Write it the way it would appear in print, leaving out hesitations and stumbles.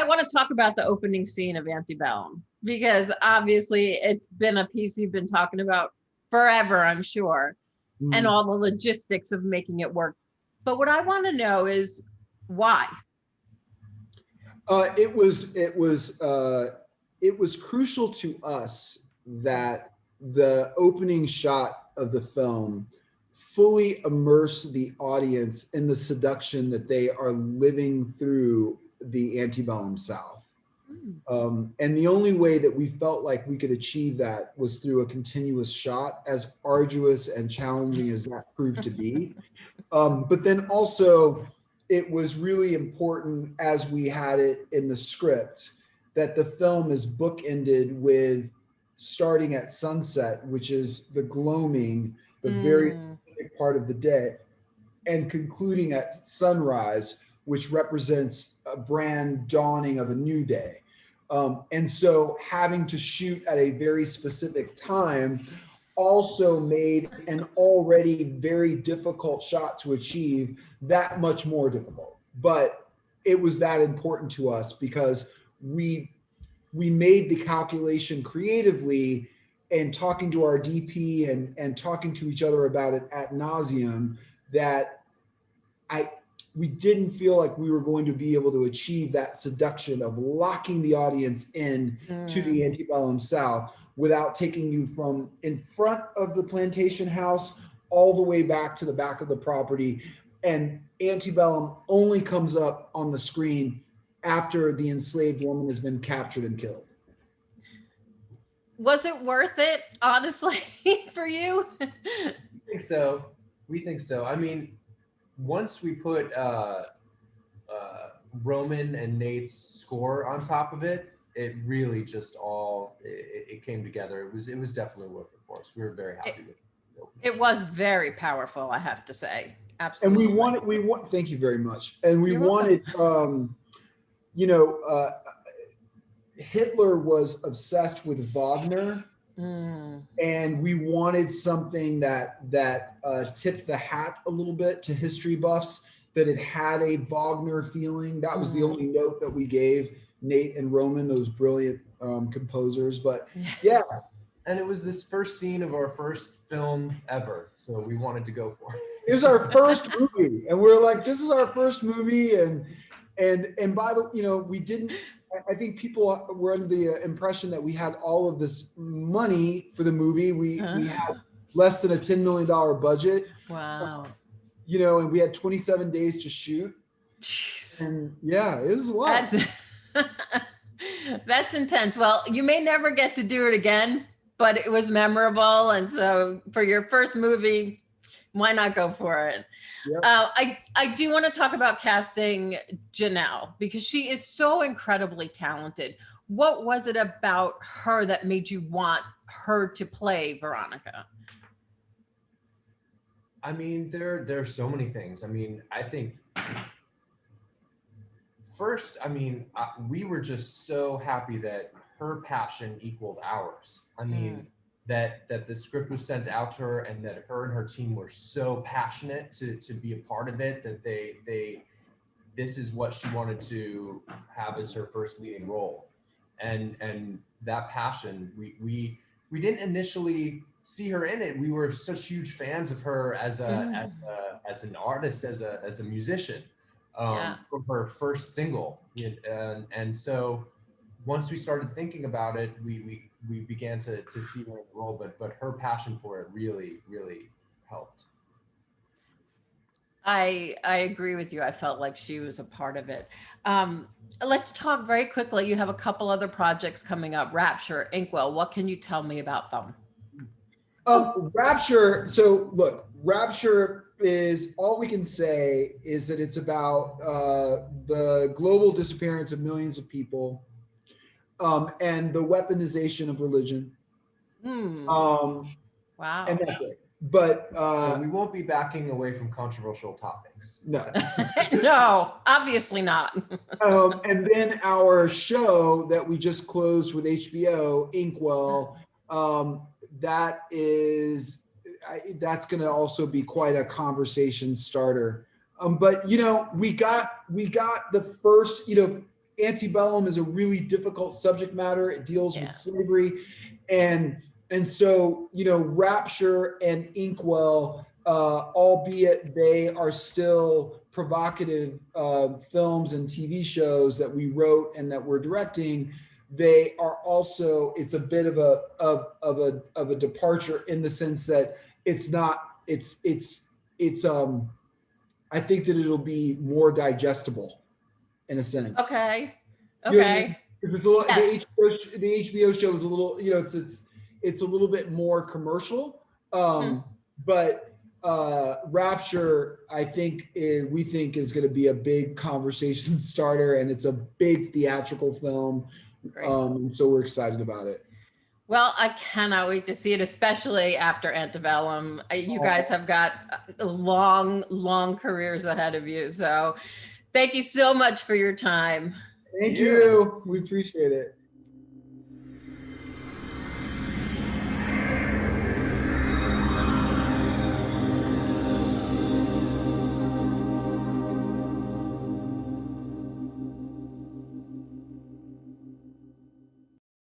I want to talk about the opening scene of Antebellum, because obviously it's been a piece you've been talking about forever, I'm sure, and all the logistics of making it work. But what I want to know is why. It was crucial to us that the opening shot of the film fully immerse the audience in the seduction that they are living through the antebellum South. And the only way that we felt like we could achieve that was through a continuous shot, as arduous and challenging as that proved to be. But then also, it was really important, as we had it in the script, that the film is bookended with starting at sunset, which is the gloaming, the very specific part of the day, and concluding at sunrise, which represents a brand dawning of a new day. And so having to shoot at a very specific time also made an already very difficult shot to achieve that much more difficult. But it was that important to us because we made the calculation creatively, and talking to our DP and talking to each other about it ad nauseum, that we didn't feel like we were going to be able to achieve that seduction of locking the audience in to the antebellum South without taking you from in front of the plantation house all the way back to the back of the property. And antebellum only comes up on the screen after the enslaved woman has been captured and killed. Was it worth it, honestly, for you? We think so. I mean, once we put Roman and Nate's score on top of it, it really just it came together. It was definitely worth it for us. We were very happy with it. It was very powerful, I have to say. Absolutely. And we want. Thank you very much. And we You're wanted, Hitler was obsessed with Wagner. And we wanted something that tipped the hat a little bit to history buffs, that it had a Wagner feeling. That was the only note that we gave Nate and Roman, those brilliant composers. But yeah. And it was this first scene of our first film ever, so we wanted to go for it. It was our first movie, and we were like, this is our first movie. And by the, we didn't, I think people were under the impression that we had all of this money for the movie. We had less than a $10 million budget. Wow. And we had 27 days to shoot. Jeez. And yeah, it was a lot. That's intense. Well, you may never get to do it again, but it was memorable. And so for your first movie, why not go for it? Yep. I do want to talk about casting Janelle, because she is so incredibly talented. What was it about her that made you want her to play Veronica? I mean, there are so many things. I mean, I think first, we were just so happy that her passion equaled ours. I mean, that the script was sent out to her, and that her and her team were so passionate to be a part of it, that this is what she wanted to have as her first leading role. And that passion, we didn't initially see her in it. We were such huge fans of her as an artist, as a musician, from her first single. And so once we started thinking about it, we began to see her in the role, but her passion for it really, really helped. I agree with you. I felt like she was a part of it. Let's talk very quickly. You have a couple other projects coming up, Rapture, Inkwell. What can you tell me about them? Rapture. So look, Rapture is, all we can say is that it's about the global disappearance of millions of people, and the weaponization of religion. Wow. And that's it. But so we won't be backing away from controversial topics. No. No, obviously not. And then our show that we just closed with HBO, Inkwell, that's going to also be quite a conversation starter. But we got the first, Antebellum is a really difficult subject matter. It deals Yeah. with slavery, and so, you know, Rapture and Inkwell, albeit they are still provocative films and TV shows that we wrote and that we're directing, they are also, it's a bit of a departure in the sense that it's not, I think that it'll be more digestible in a sense. Okay. You know what I Okay. mean? 'Cause it's a little, Yes. the HBO show is a little, you know, it's a little bit more commercial. But Rapture, I think we think is going to be a big conversation starter, and it's a big theatrical film. Great. And so we're excited about it. Well, I cannot wait to see it, especially after Antebellum. You guys have got long, long careers ahead of you. So thank you so much for your time. Thank you. We appreciate it.